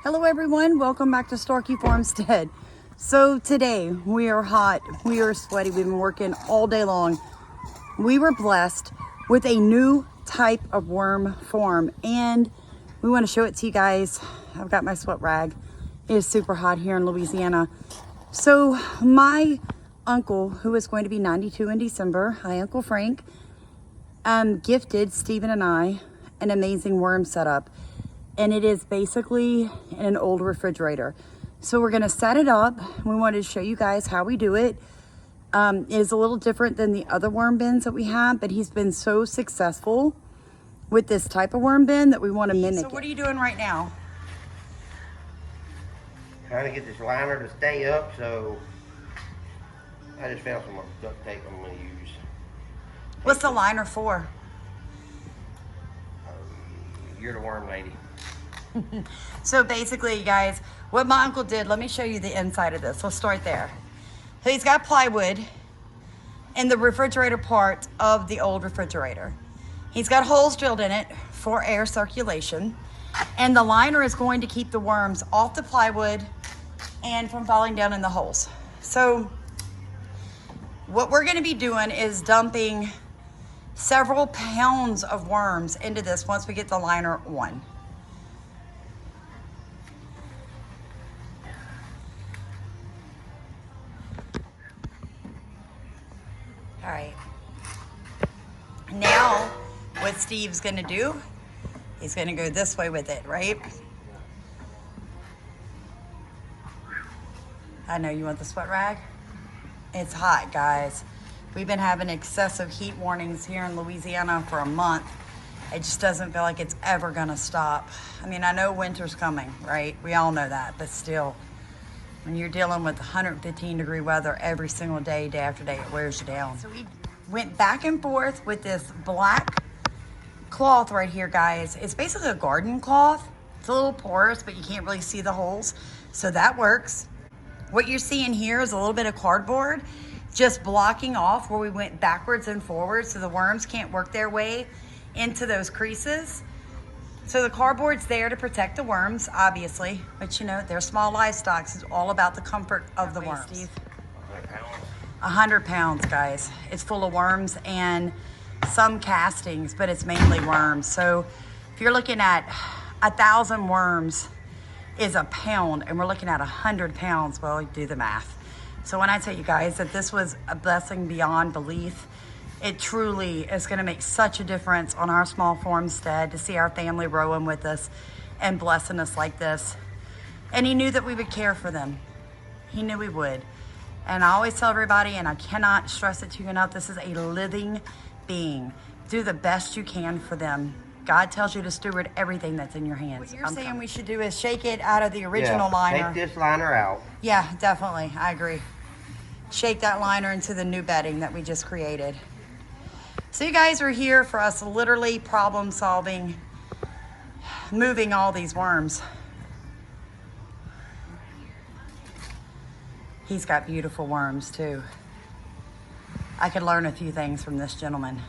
Hello everyone, welcome back to Starkey Farmstead. So today we are hot, we are sweaty, we've been working all day long. We were blessed with a new type of worm form and we want to show it to you guys. I've got my sweat rag. It is super hot here in Louisiana. So my uncle, who is going to be 92 in December, hi Uncle Frank, gifted Stephen and I an amazing worm setup. And it is basically in an old refrigerator. So we're gonna set it up. We wanted to show you guys how we do it. It is a little different than the other worm bins that we have, but he's been so successful with this type of worm bin that we want to mimic. So what are you doing right now? Trying to get this liner to stay up, so I just found some duct tape I'm gonna use. What's the liner for? You're the worm lady. So basically, guys, what my uncle did, let me show you the inside of this. Let's start there. So he's got plywood in the refrigerator part of the old refrigerator. He's got holes drilled in it for air circulation. And the liner is going to keep the worms off the plywood and from falling down in the holes. So what we're gonna be doing is dumping several pounds of worms into this once we get the liner on. All right. Now, what Steve's gonna do, he's gonna go this way with it, right? I know you want the sweat rag. It's hot, guys. We've been having excessive heat warnings here in Louisiana for a month. It just doesn't feel like it's ever gonna stop. I mean, I know winter's coming, right? We all know that, but still, when you're dealing with 115-degree weather every single day, day after day, it wears you down. So we went back and forth with this black cloth right here, guys. It's basically a garden cloth. It's a little porous, but you can't really see the holes. So that works. What you're seeing here is a little bit of cardboard just blocking off where we went backwards and forwards so the worms can't work their way into those creases. So the cardboard's there to protect the worms, obviously, but you know, they're small livestock, so it's all about the comfort of the worms. 100 pounds, guys. It's full of worms and some castings, but it's mainly worms. So if you're looking at 1,000 worms is a pound, and we're looking at 100 pounds, well, you do the math. So when I tell you guys that this was a blessing beyond belief, it truly is gonna make such a difference on our small farmstead to see our family rowing with us and blessing us like this. And he knew that we would care for them. He knew we would. And I always tell everybody, and I cannot stress it to you enough, this is a living being. Do the best you can for them. God tells you to steward everything that's in your hands. What you're saying we should do is shake it out of the original liner. Take this liner out. Yeah, definitely, I agree. Shake that liner into the new bedding that we just created. So you guys are here for us literally problem solving, moving all these worms. He's got beautiful worms too. I could learn a few things from this gentleman.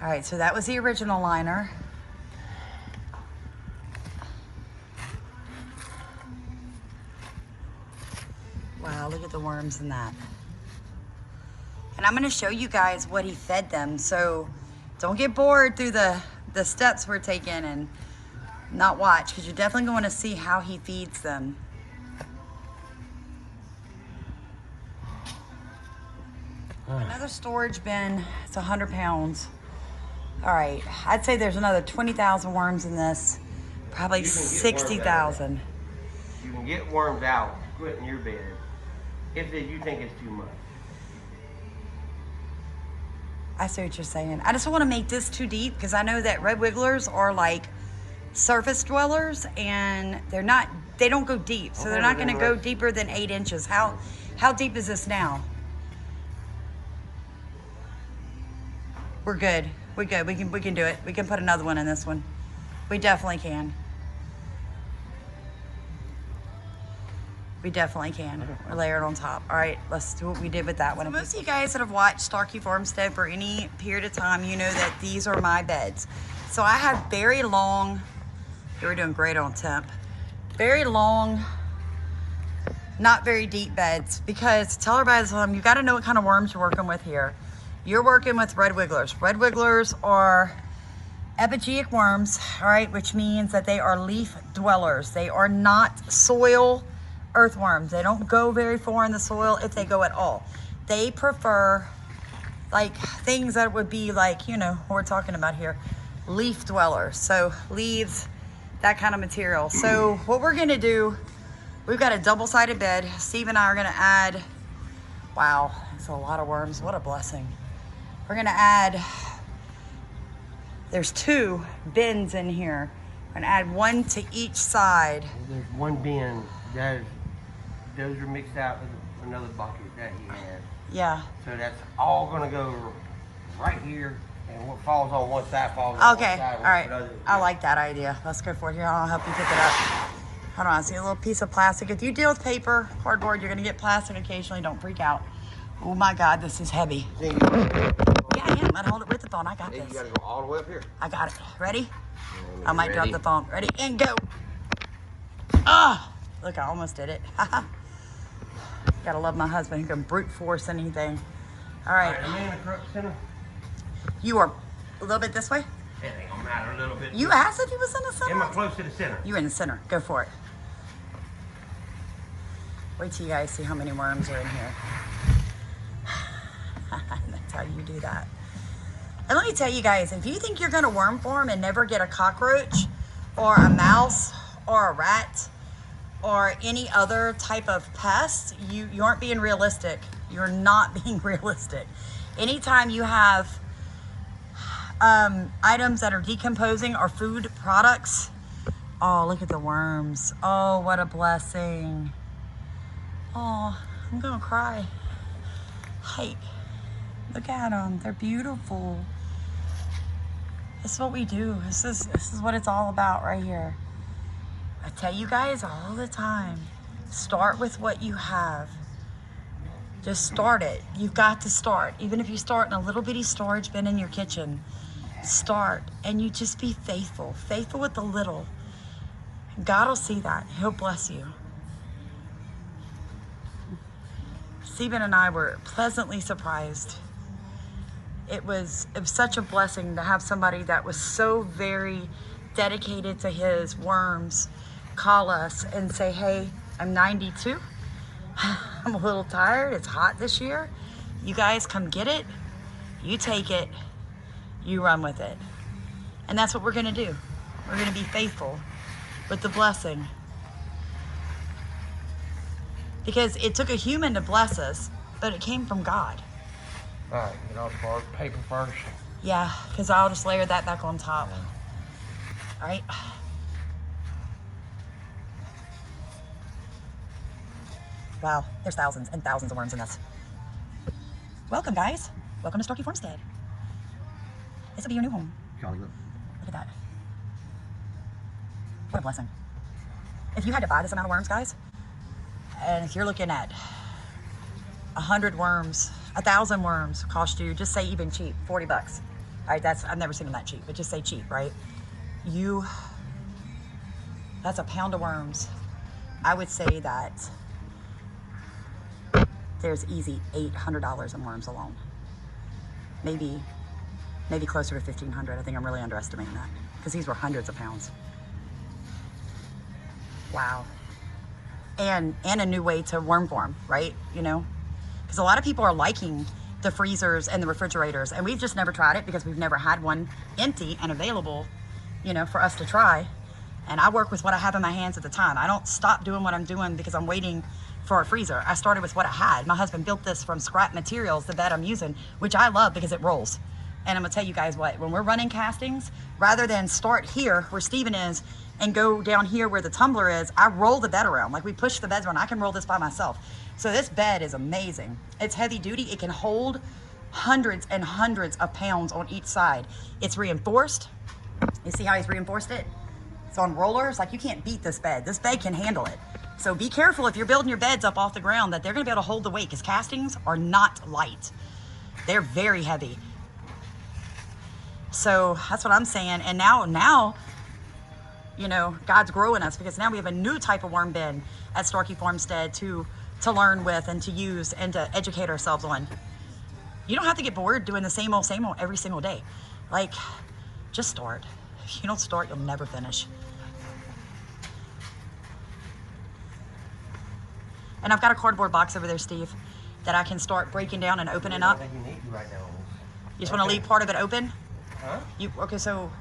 All right, so that was the original liner. Wow, look at the worms in that. And I'm gonna show you guys what he fed them, so don't get bored through the steps we're taking and not watch, because you're definitely going to see how he feeds them. Another storage bin, it's 100 pounds. All right, I'd say there's another 20,000 worms in this, probably 60,000. You can get worms out, put in your bed, if you think it's too much. I see what you're saying. I just don't want to make this too deep because I know that red wigglers are like surface dwellers and they don't go deep. So they're not going to go deeper than 8 inches. How deep is this now? We're good. We're good. We can do it. We can put another one in this one. We definitely can. We definitely can. Or layer it on top. All right, let's do what we did with that one. So most of you guys that have watched Starkey Farmstead for any period of time, you know that these are my beds. So I have very long, they were doing great on temp, very long, not very deep beds, because tell everybody this time, you got to know what kind of worms you're working with here. You're working with red wigglers. Red wigglers are epigeic worms, all right, which means that they are leaf dwellers. They are not soil earthworms. They don't go very far in the soil, if they go at all. They prefer like things that would be like, you know, what we're talking about here, leaf dwellers. So leaves, that kind of material. So what we're gonna do, we've got a double-sided bed. Steve and I are gonna add, wow, it's a lot of worms, what a blessing. We're gonna add, there's 2 bins in here. We're gonna add 1 to each side. There's 1 bin. Those are mixed out with another bucket that he had. Yeah. So that's all gonna go right here, and what falls on one side falls on Okay, one side. all right. I like that idea. Let's go for it here. I'll help you pick it up. Hold on, I see a little piece of plastic. If you deal with paper, cardboard, you're gonna get plastic occasionally. Don't freak out. Oh my God, this is heavy. Yeah, I am. I'd hold it with the phone. I got this. You gotta go all the way up here. I got it. Ready? I You might drop ready? the phone. Ready, and go. Ah! Look, I almost did it. Gotta love my husband. He can brute force anything. All right. Am I in the correct center? You are a little bit this way? It ain't gonna matter, a little bit. You asked if you was in the center? Am I close to the center? You're in the center. Go for it. Wait till you guys see how many worms are in here. That's how you do that. And let me tell you guys, if you think you're gonna worm farm and never get a cockroach or a mouse or a rat or any other type of pest, you aren't being realistic. You're not being realistic. Anytime you have items that are decomposing or food products, oh, look at the worms. Oh, what a blessing. Oh, I'm gonna cry. Hey, look at them. They're beautiful. This is what we do. This is what it's all about right here. I tell you guys all the time, start with what you have. Just start it. You've got to start. Even if you start in a little bitty storage bin in your kitchen, start, and you just be faithful. Faithful with the little. God will see that. He'll bless you. Stephen and I were pleasantly surprised. It was such a blessing to have somebody that was so very dedicated to his worms call us and say, hey, I'm 92. I'm a little tired. It's hot this year. You guys come get it. You take it. You run with it. And that's what we're going to do. We're going to be faithful with the blessing. Because it took a human to bless us, but it came from God. All right, get off the paper first. Yeah, because I'll just layer that back on top. All right. Wow, there's thousands and thousands of worms in this. Welcome, guys. Welcome to Starkey Farmstead. This will be your new home. Charlie, look. Look at that. What a blessing. If you had to buy this amount of worms, guys, and if you're looking at 100 worms, 1,000 worms cost you, just say even cheap, 40 bucks. All right, I've never seen them that cheap, but just say cheap, right? That's a pound of worms. I would say that there's easy $800 in worms alone. Maybe closer to $1,500. I think I'm really underestimating that because these were hundreds of pounds. Wow. And a new way to worm farm, right? You know, because a lot of people are liking the freezers and the refrigerators, and we've just never tried it because we've never had one empty and available, you know, for us to try. And I work with what I have in my hands at the time. I don't stop doing what I'm doing because I'm waiting for a freezer. I started with what I had. My husband built this from scrap materials, the bed I'm using, which I love because it rolls. And I'm gonna tell you guys what, when we're running castings, rather than start here where Steven is and go down here where the tumbler is, I roll the bed around. Like we push the beds around. I can roll this by myself. So this bed is amazing. It's heavy duty. It can hold hundreds and hundreds of pounds on each side. It's reinforced. You see how he's reinforced it? It's on rollers. Like you can't beat this bed. This bed can handle it. So be careful if you're building your beds up off the ground that they're gonna be able to hold the weight, because castings are not light. They're very heavy. So that's what I'm saying. And now, you know, God's growing us, because now we have a new type of worm bin at Starkey Farmstead to learn with and to use and to educate ourselves on. You don't have to get bored doing the same old every single day. Like, just start. If you don't start, you'll never finish. And I've got a cardboard box over there, Steve, that I can start breaking down and opening up. I don't think you need to right now. You just want to leave part of it open? Huh? Okay, so,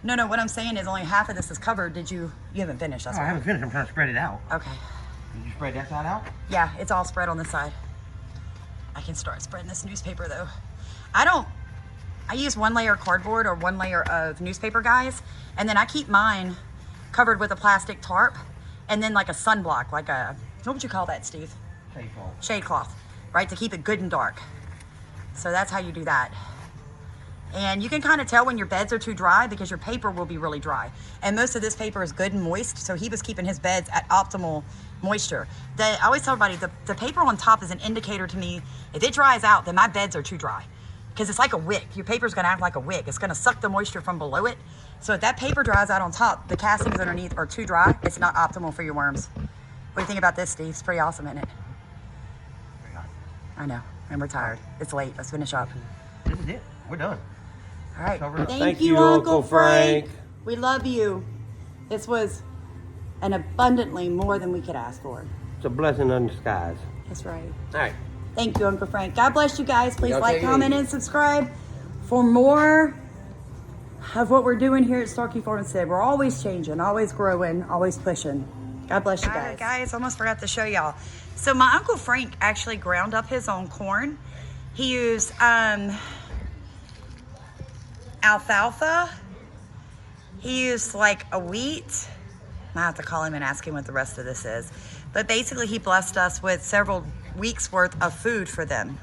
no, what I'm saying is only half of this is covered. You haven't finished, that's Oh, I right. haven't finished. I'm trying to spread it out. Okay. Did you spread that side out? Yeah, it's all spread on this side. I can start spreading this newspaper though. I use 1 layer of cardboard or 1 layer of newspaper, guys, and then I keep mine covered with a plastic tarp and then like a sunblock, like a, what would you call that, Steve? Shade cloth. Shade cloth, right, to keep it good and dark. So that's how you do that. And you can kind of tell when your beds are too dry because your paper will be really dry. And most of this paper is good and moist, so he was keeping his beds at optimal moisture. I always tell everybody, the paper on top is an indicator to me. If it dries out, then my beds are too dry. Because it's like a wick. Your paper's gonna act like a wick. It's gonna suck the moisture from below it. So if that paper dries out on top, the castings underneath are too dry, it's not optimal for your worms. What do you think about this, Steve? It's pretty awesome, isn't it? I know, and we're tired. It's late, let's finish up. This is it. We're done. All right. Covered. Thank you, Uncle Frank. We love you. This was an abundantly more than we could ask for. It's a blessing in disguise. That's right. All right. Thank you, Uncle Frank. God bless you guys. Please Y'all like, take it comment, easy. and subscribe for more of what we're doing here at Starkey Farmstead. We're always changing, always growing, always pushing. God bless you guys. Guys, almost forgot to show y'all. So my Uncle Frank actually ground up his own corn. He used alfalfa. He used like a wheat. I have to call him and ask him what the rest of this is. But basically he blessed us with several weeks worth of food for them.